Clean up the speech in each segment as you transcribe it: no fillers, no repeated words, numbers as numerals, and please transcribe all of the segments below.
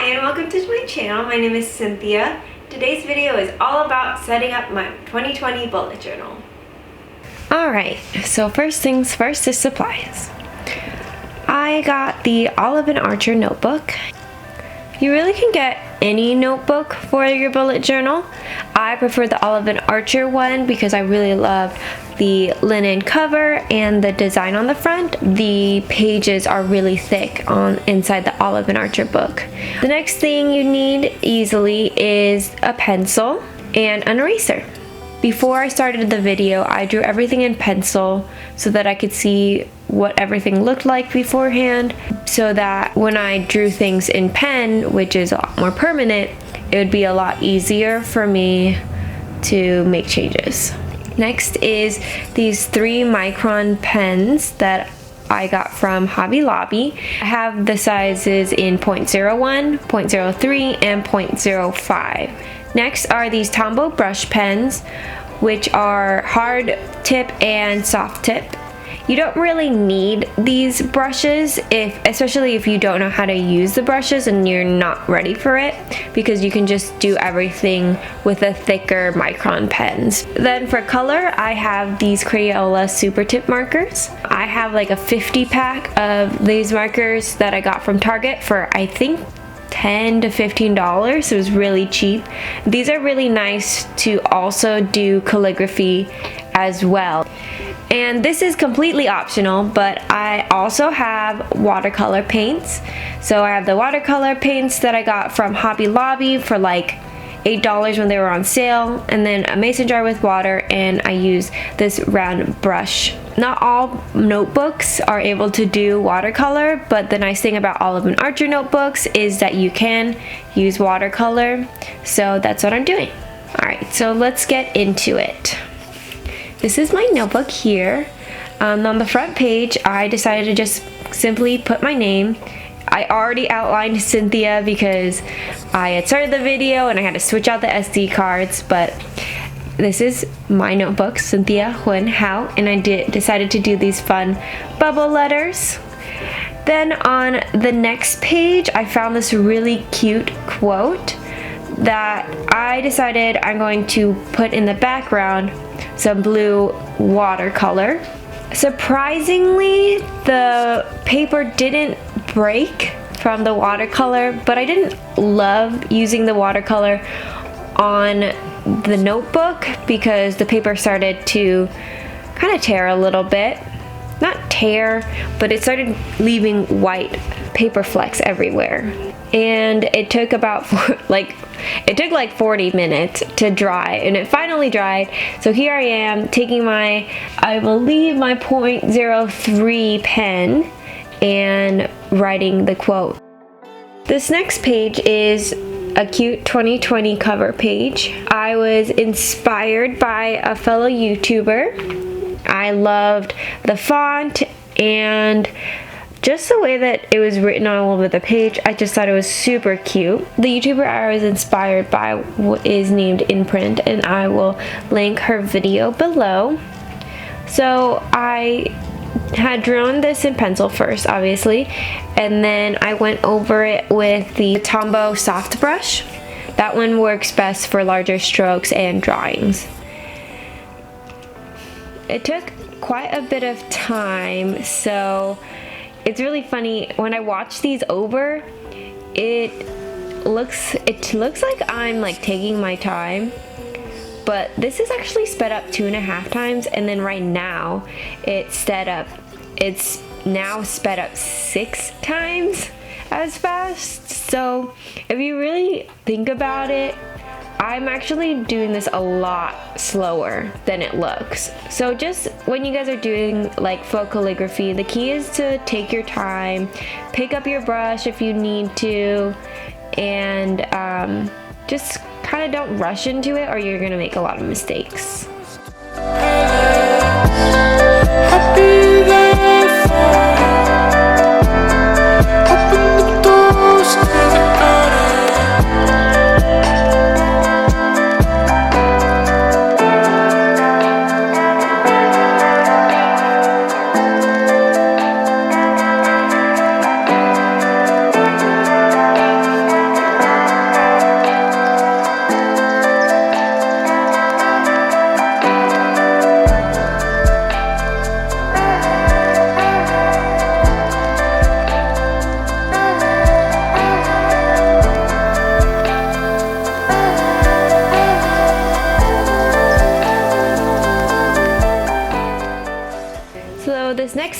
and welcome to my channel. My name is Cynthia. Today's video is all about setting up my 2020 bullet journal. Alright, so first things first is supplies. I got the Olive & Archer notebook. You really can get any notebook for your bullet journal. I prefer the Olive & Archer one because I really loved the linen cover and the design on the front. The pages are really thick on inside the Olive & Archer book. The next thing you need easily is a pencil and an eraser. Before I started the video, I drew everything in pencil so that I could see what everything looked like beforehand, so that when I drew things in pen, which is a lot more permanent, it would be a lot easier for me to make changes. Next is these 3-micron pens that I got from Hobby Lobby. I have the sizes in 0.01, 0.03, and 0.05. Next are these Tombow brush pens, which are hard tip and soft tip. You don't really need these brushes, especially if you don't know how to use the brushes and you're not ready for it, because you can just do everything with the thicker micron pens. Then for color, I have these Crayola Super Tip markers. I have like a 50 pack of these markers that I got from Target for, I think, $10 to $15, so it was really cheap. These are really nice to also do calligraphy as well. And this is completely optional, but I also have watercolor paints. So I have the watercolor paints that I got from Hobby Lobby for like $8 when they were on sale, and then a mason jar with water, and I use this round brush. Not all notebooks are able to do watercolor, but the nice thing about Olive & Archer notebooks is that you can use watercolor, so that's what I'm doing. Alright, so let's get into it. This is my notebook here. On the front page, I decided to just simply put my name. I already outlined Cynthia because I had started the video and I had to switch out the SD cards, but this is my notebook, Cynthia Huynh Hao, and I decided to do these fun bubble letters. Then on the next page, I found this really cute quote that I decided I'm going to put in the background some blue watercolor. Surprisingly, the paper didn't break from the watercolor, but I didn't love using the watercolor on the notebook because the paper started to kind of tear a little bit. Not tear, but it started leaving white paper flecks everywhere. And it took like 40 minutes to dry, and it finally dried. So here I am taking I believe my .03 pen and writing the quote. This next page is a cute 2020 cover page. I was inspired by a fellow YouTuber. I loved the font and just the way that it was written all over the page. I just thought it was super cute. The YouTuber I was inspired by is named Imprint, and I will link her video below. So I had drawn this in pencil first, obviously, and then I went over it with the Tombow soft brush. That one works best for larger strokes and drawings. It took quite a bit of time, so it's really funny when I watch these over. It looks like I'm like taking my time, but this is actually sped up 2.5 times, and then right now it's now sped up 6 times as fast. So if you really think about it, I'm actually doing this a lot slower than it looks. So just when you guys are doing like faux calligraphy, the key is to take your time, pick up your brush if you need to, and just kind of don't rush into it, or you're gonna make a lot of mistakes.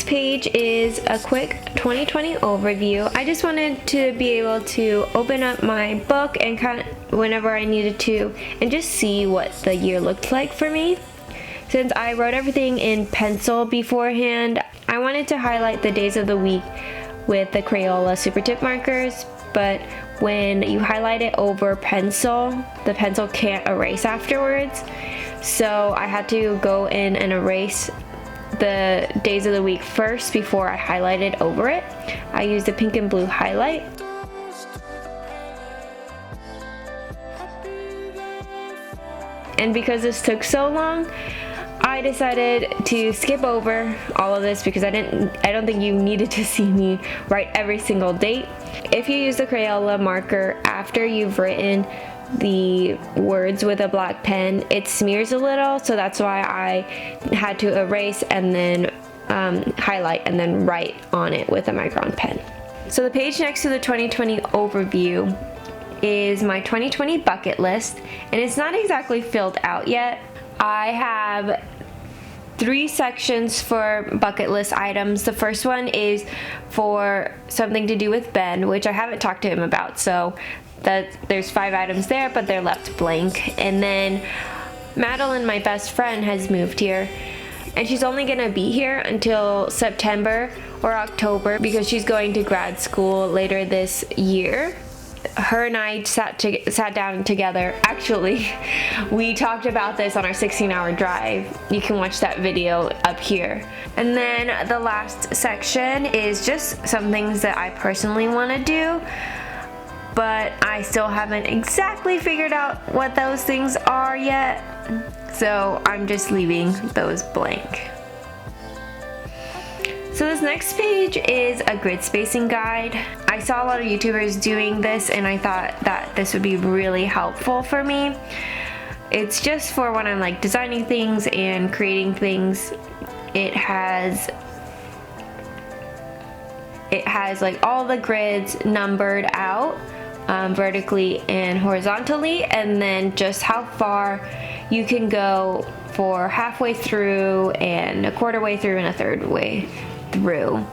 next page is a quick 2020 overview. I just wanted to be able to open up my book and kind of whenever I needed to and just see what the year looked like for me. Since I wrote everything in pencil beforehand, I wanted to highlight the days of the week with the Crayola Super Tip markers, but when you highlight it over pencil, the pencil can't erase afterwards. So I had to go in and erase the days of the week first before I highlighted over it. I used a pink and blue highlight. And because this took so long, I decided to skip over all of this because I don't think you needed to see me write every single date. If you use the Crayola marker after you've written the words with a black pen, it smears a little, so that's why I had to erase and then highlight and then write on it with a micron pen. So the page next to the 2020 overview is my 2020 bucket list, and it's not exactly filled out yet. I have 3 sections for bucket list items. The first one is for something to do with Ben, which I haven't talked to him about, so there's 5 items there, but they're left blank. And then Madeline, my best friend, has moved here, and she's only gonna be here until September or October because she's going to grad school later this year. Her and I sat down together. Actually, we talked about this on our 16-hour drive. You can watch that video up here. And then the last section is just some things that I personally want to do, but I still haven't exactly figured out what those things are yet. So I'm just leaving those blank. So this next page is a grid spacing guide. I saw a lot of YouTubers doing this and I thought that this would be really helpful for me. It's just for when I'm like designing things and creating things. It has like all the grids numbered out vertically and horizontally, and then just how far you can go for halfway through and a quarter way through and a third way through.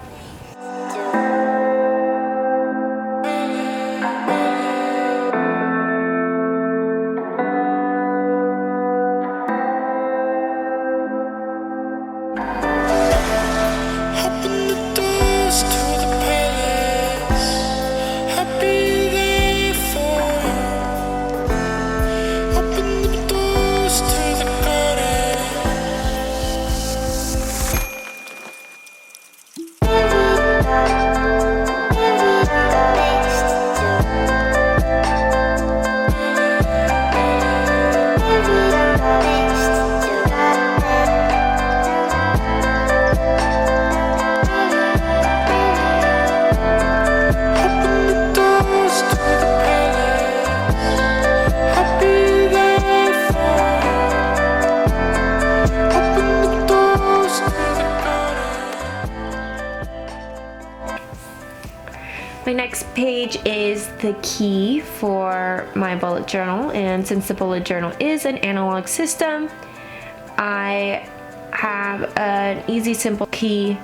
My next page is the key for my bullet journal, and since the bullet journal is an analog system, I have an easy, simple key.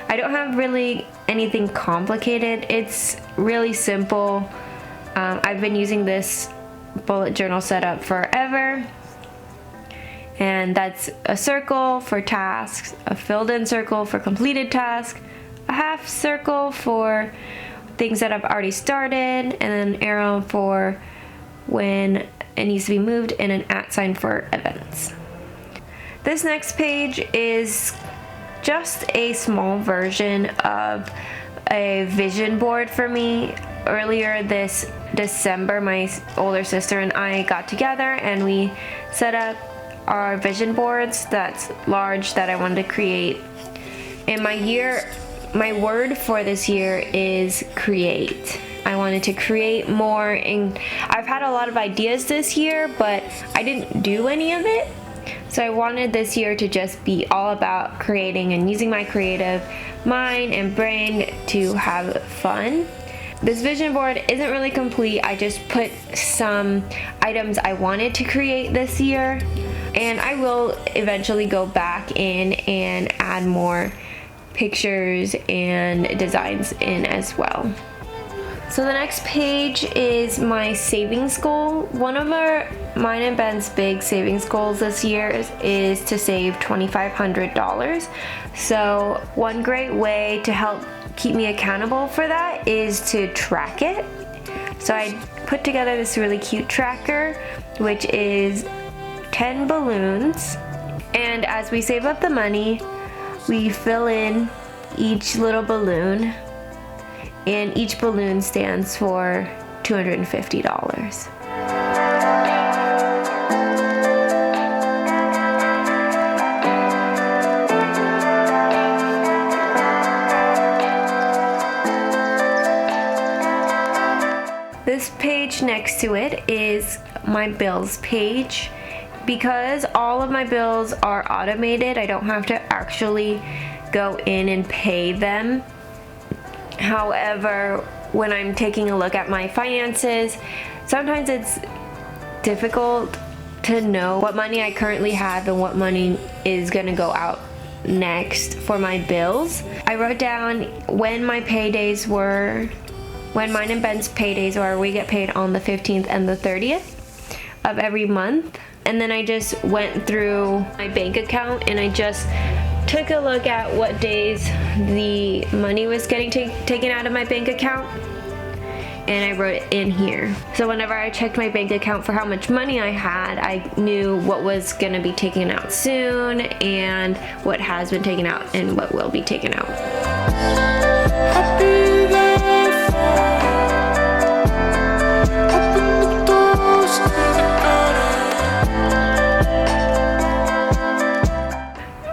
I don't have really anything complicated. It's really simple. I've been using this bullet journal setup forever, and that's a circle for tasks, a filled in circle for completed tasks, a half circle for things that I've already started, and an arrow for when it needs to be moved, and an @ sign for events. This next page is just a small version of a vision board for me. Earlier this December, my older sister and I got together and we set up our vision boards that's large that I wanted to create. And my word for this year is create. I wanted to create more, and I've had a lot of ideas this year, but I didn't do any of it. So I wanted this year to just be all about creating and using my creative mind and brain to have fun. This vision board isn't really complete. I just put some items I wanted to create this year, and I will eventually go back in and add more pictures and designs in as well. So the next page is my savings goal. One of mine and Ben's big savings goals this year is to save $2,500. So one great way to help keep me accountable for that is to track it. So I put together this really cute tracker, which is 10 balloons. And as we save up the money, we fill in each little balloon, and each balloon stands for $250. This page next to it is my bills page. Because all of my bills are automated, I don't have to actually go in and pay them. However, when I'm taking a look at my finances, sometimes it's difficult to know what money I currently have and what money is gonna go out next for my bills. I wrote down when my paydays were, when mine and Ben's paydays were. We get paid on the 15th and the 30th of every month. And then I just went through my bank account and I just took a look at what days the money was getting taken out of my bank account, and I wrote it in here. So whenever I checked my bank account for how much money I had, I knew what was gonna be taken out soon and what has been taken out and what will be taken out.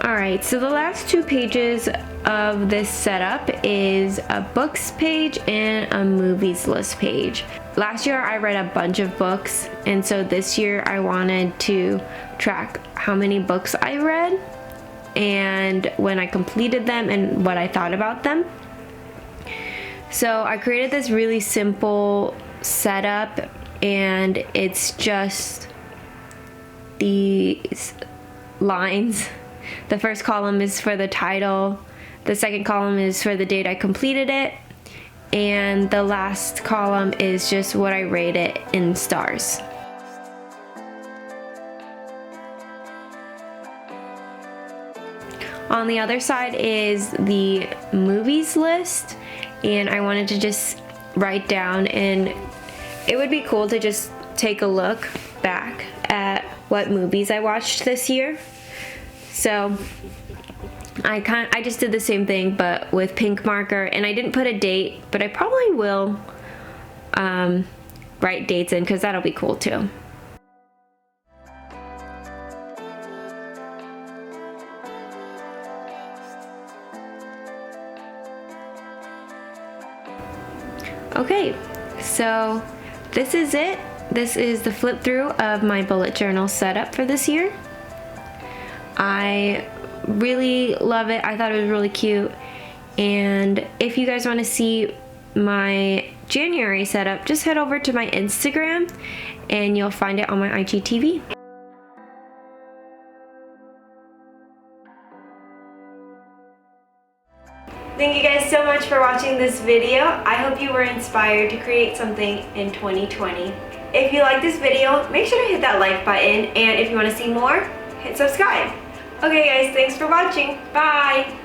Alright, so the last two pages of this setup is a books page and a movies list page. Last year I read a bunch of books, and so this year I wanted to track how many books I read and when I completed them and what I thought about them. So I created this really simple setup, and it's just these lines. The first column is for the title, the second column is for the date I completed it, and the last column is just what I rate it in stars. On the other side is the movies list, and I wanted to just write down, and it would be cool to just take a look back at what movies I watched this year. So I just did the same thing but with pink marker, and I didn't put a date, but I probably will write dates in because that'll be cool too. Okay, so this is it. This is the flip through of my bullet journal setup for this year. I really love it. I thought it was really cute. And if you guys want to see my January setup, just head over to my Instagram and you'll find it on my IGTV. Thank you guys so much for watching this video. I hope you were inspired to create something in 2020. If you like this video, make sure to hit that like button, and if you want to see more, hit subscribe. Okay guys, thanks for watching. Bye!